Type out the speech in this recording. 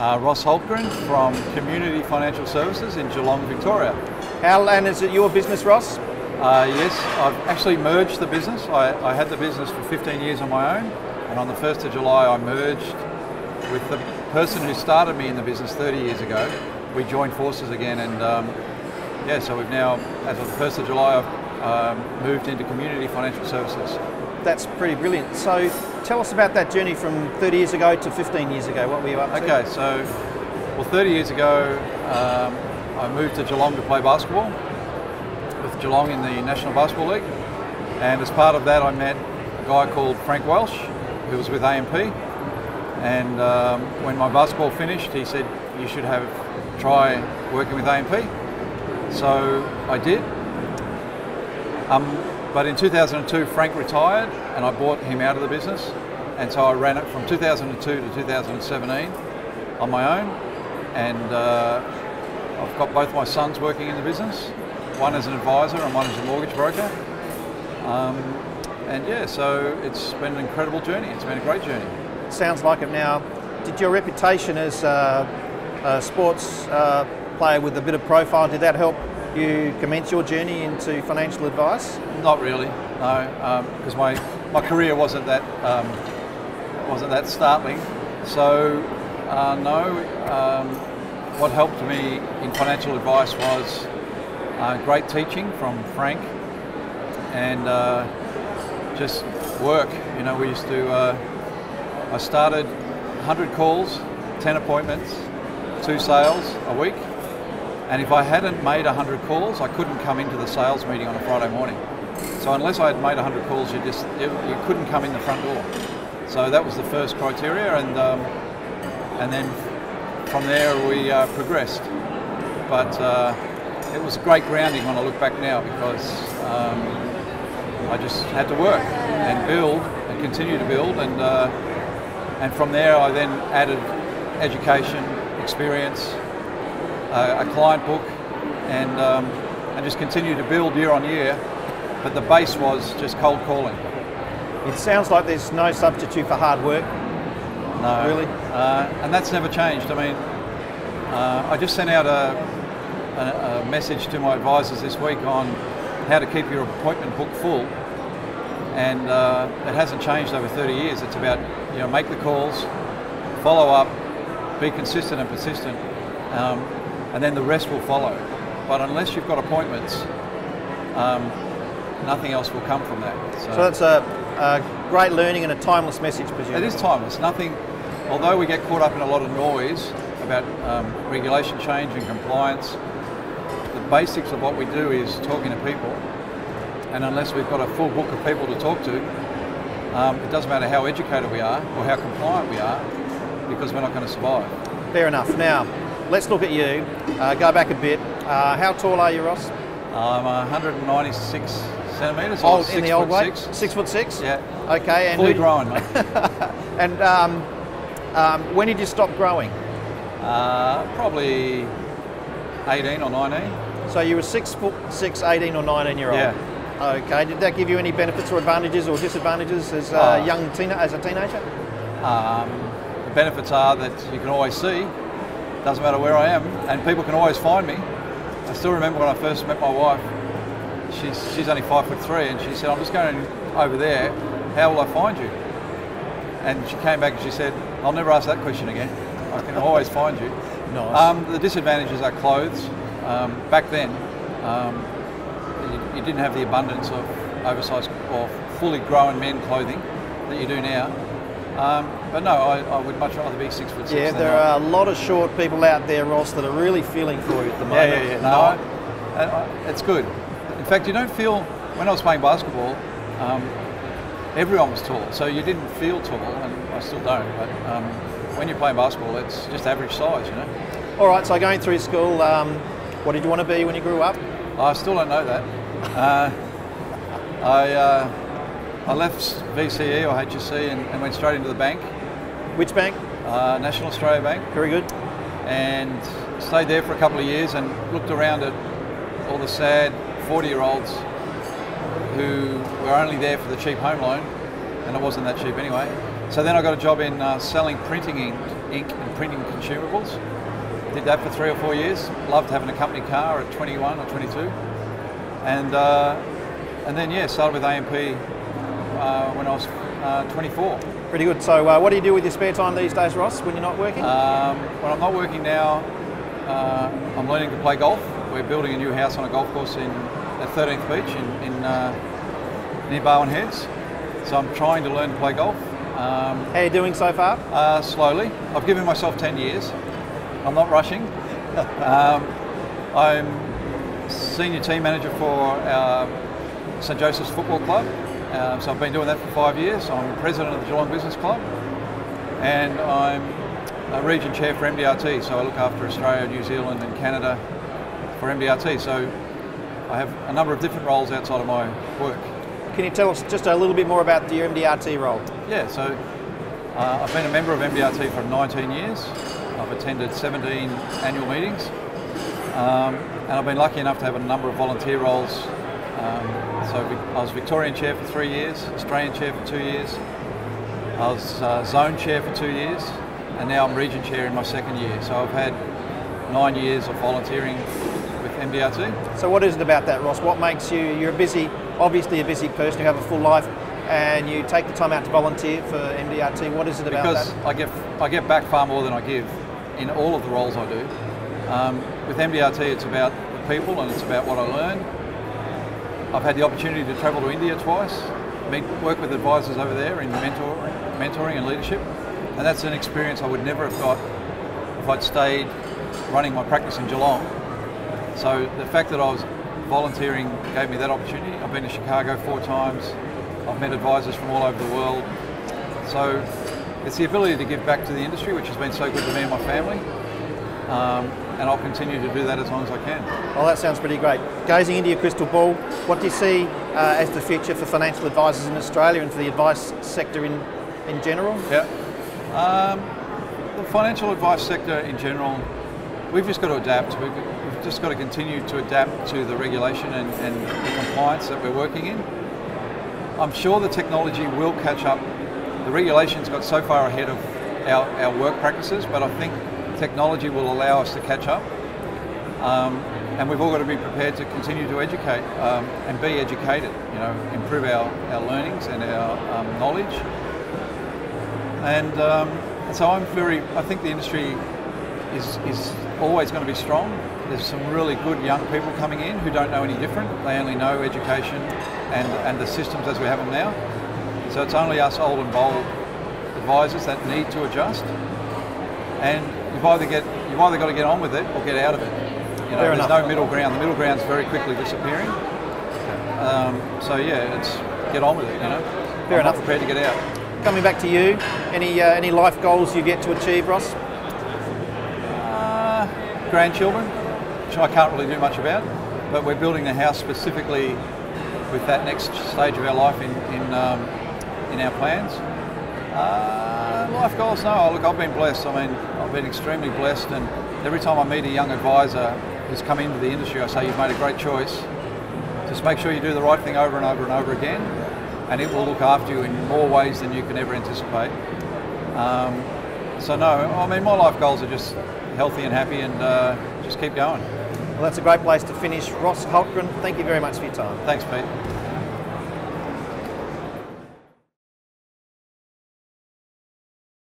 Ross Hultgren from Community Financial Services in Geelong, Victoria. And is it your business, Ross? Yes, I've actually merged the business. I had the business for 15 years on my own, and on the 1st of July I merged with the person who started me in the business 30 years ago. We joined forces again, and so we've now, as of the 1st of July, I've moved into Community Financial Services. That's pretty brilliant. So tell us about that journey from 30 years ago to 15 years ago. What were you up to? Okay, so 30 years ago I moved to Geelong to play basketball with Geelong in the National Basketball League, and as part of that I met a guy called Frank Welsh who was with AMP, and when my basketball finished he said you should try working with AMP. So I did. But in 2002 Frank retired and I bought him out of the business, and so I ran it from 2002 to 2017 on my own, and I've got both my sons working in the business, one as an advisor and one as a mortgage broker. So it's been an incredible journey. It's been a great journey. Sounds like it. Now, did your reputation as a sports player with a bit of profile, did that help you commence your journey into financial advice? Not really, no, because my career wasn't that startling. So no. What helped me in financial advice was great teaching from Frank, and just work. You know, we used to. I started 100 calls, 10 appointments, 2 sales a week. And if I hadn't made 100 calls, I couldn't come into the sales meeting on a Friday morning. So unless I had made 100 calls, you couldn't come in the front door. So that was the first criteria, and then from there we progressed. But it was a great grounding when I look back now, because I just had to work and build and continue to build, and from there I then added education, experience, a client book, and just continue to build year on year. But the base was just cold calling. It sounds like there's no substitute for hard work. No, really, and that's never changed. I mean, I just sent out a message to my advisors this week on how to keep your appointment book full, and it hasn't changed over 30 years. It's about, make the calls, follow up, be consistent and persistent. And then the rest will follow. But unless you've got appointments, nothing else will come from that. So that's a great learning and a timeless message, presumably. It is timeless. Nothing, although we get caught up in a lot of noise about regulation change and compliance, the basics of what we do is talking to people. And unless we've got a full book of people to talk to, it doesn't matter how educated we are or how compliant we are, because we're not going to survive. Fair enough. Now, let's look at you. Go back a bit. How tall are you, Ross? I'm 196 centimetres. Old, in the old weight? 6'6"? Yeah. Okay. And fully grown, mate. And when did you stop growing? Probably 18 or 19. So you were 6'6", 18 or 19-year-old. Yeah. Okay. Did that give you any benefits or advantages or disadvantages as a as a teenager? The benefits are that you can always see. Doesn't matter where I am, and people can always find me. I still remember when I first met my wife. She's only 5'3", and she said, "I'm just going over there. How will I find you?" And she came back and she said, "I'll never ask that question again. I can always find you." Nice. The disadvantages are clothes. Back then, you didn't have the abundance of oversized or fully grown men clothing that you do now. But no, I would much rather be 6'6". Yeah, there are a lot of short people out there, Ross, that are really feeling for you at the moment. Yeah. No, it's good. In fact, you don't feel, when I was playing basketball, everyone was tall, so you didn't feel tall, and I still don't. But when you're playing basketball, it's just average size, All right, so going through school, what did you want to be when you grew up? I still don't know that. I left VCE or HSC and went straight into the bank. Which bank? National Australia Bank. Very good. And stayed there for a couple of years and looked around at all the sad 40-year-olds who were only there for the cheap home loan, and it wasn't that cheap anyway. So then I got a job in selling printing ink and printing consumables. Did that for 3 or 4 years. Loved having a company car at 21 or 22. And then, yeah, started with AMP when I was 24. Pretty good. So what do you do with your spare time these days, Ross, when you're not working? When I'm not working now, I'm learning to play golf. We're building a new house on a golf course at 13th Beach near Barwon Heads. So I'm trying to learn to play golf. How are you doing so far? Slowly. I've given myself 10 years. I'm not rushing. I'm senior team manager for St Joseph's Football Club. So I've been doing that for 5 years. I'm president of the Geelong Business Club, and I'm a region chair for MDRT. So I look after Australia, New Zealand and Canada for MDRT. So I have a number of different roles outside of my work. Can you tell us just a little bit more about your MDRT role? Yeah, so I've been a member of MDRT for 19 years. I've attended 17 annual meetings, and I've been lucky enough to have a number of volunteer roles. So I was Victorian Chair for 3 years, Australian Chair for 2 years, I was Zone Chair for 2 years, and now I'm Region Chair in my 2nd year. So I've had 9 years of volunteering with MDRT. So what is it about that, Ross? What makes you're obviously a busy person, you have a full life, and you take the time out to volunteer for MDRT. What is it about that? Because I get back far more than I give in all of the roles I do. With MDRT, it's about the people and it's about what I learn. I've had the opportunity to travel to India twice, work with advisors over there in mentoring and leadership, and that's an experience I would never have got if I'd stayed running my practice in Geelong. So the fact that I was volunteering gave me that opportunity. I've been to Chicago 4 times. I've met advisors from all over the world. So it's the ability to give back to the industry, which has been so good to me and my family. And I'll continue to do that as long as I can. Well, that sounds pretty great. Gazing into your crystal ball, what do you see as the future for financial advisors in Australia and for the advice sector in general? Yeah. The financial advice sector in general, we've just got to adapt. We've just got to continue to adapt to the regulation and the compliance that we're working in. I'm sure the technology will catch up. The regulations got so far ahead of our work practices, but I think technology will allow us to catch up. And we've all got to be prepared to continue to educate and be educated, improve our learnings and our knowledge. And so I think the industry is always going to be strong. There's some really good young people coming in who don't know any different. They only know education and the systems as we have them now. So it's only us old and bold advisors that need to adjust. And you've either got to get on with it or get out of it. There's no middle ground. The middle ground's very quickly disappearing. So yeah, it's get on with it. Fair enough. Not prepared to get out. Coming back to you, any life goals you've yet to achieve, Ross? Grandchildren, which I can't really do much about, but we're building a house specifically with that next stage of our life in our plans. Life goals, no. Look, I've been blessed. I've been extremely blessed, and every time I meet a young advisor who's come into the industry, I say, you've made a great choice. Just make sure you do the right thing over and over and over again, and it will look after you in more ways than you can ever anticipate. So no, my life goals are just healthy and happy, and just keep going. Well, that's a great place to finish. Ross Hultgren, thank you very much for your time. Thanks, Pete.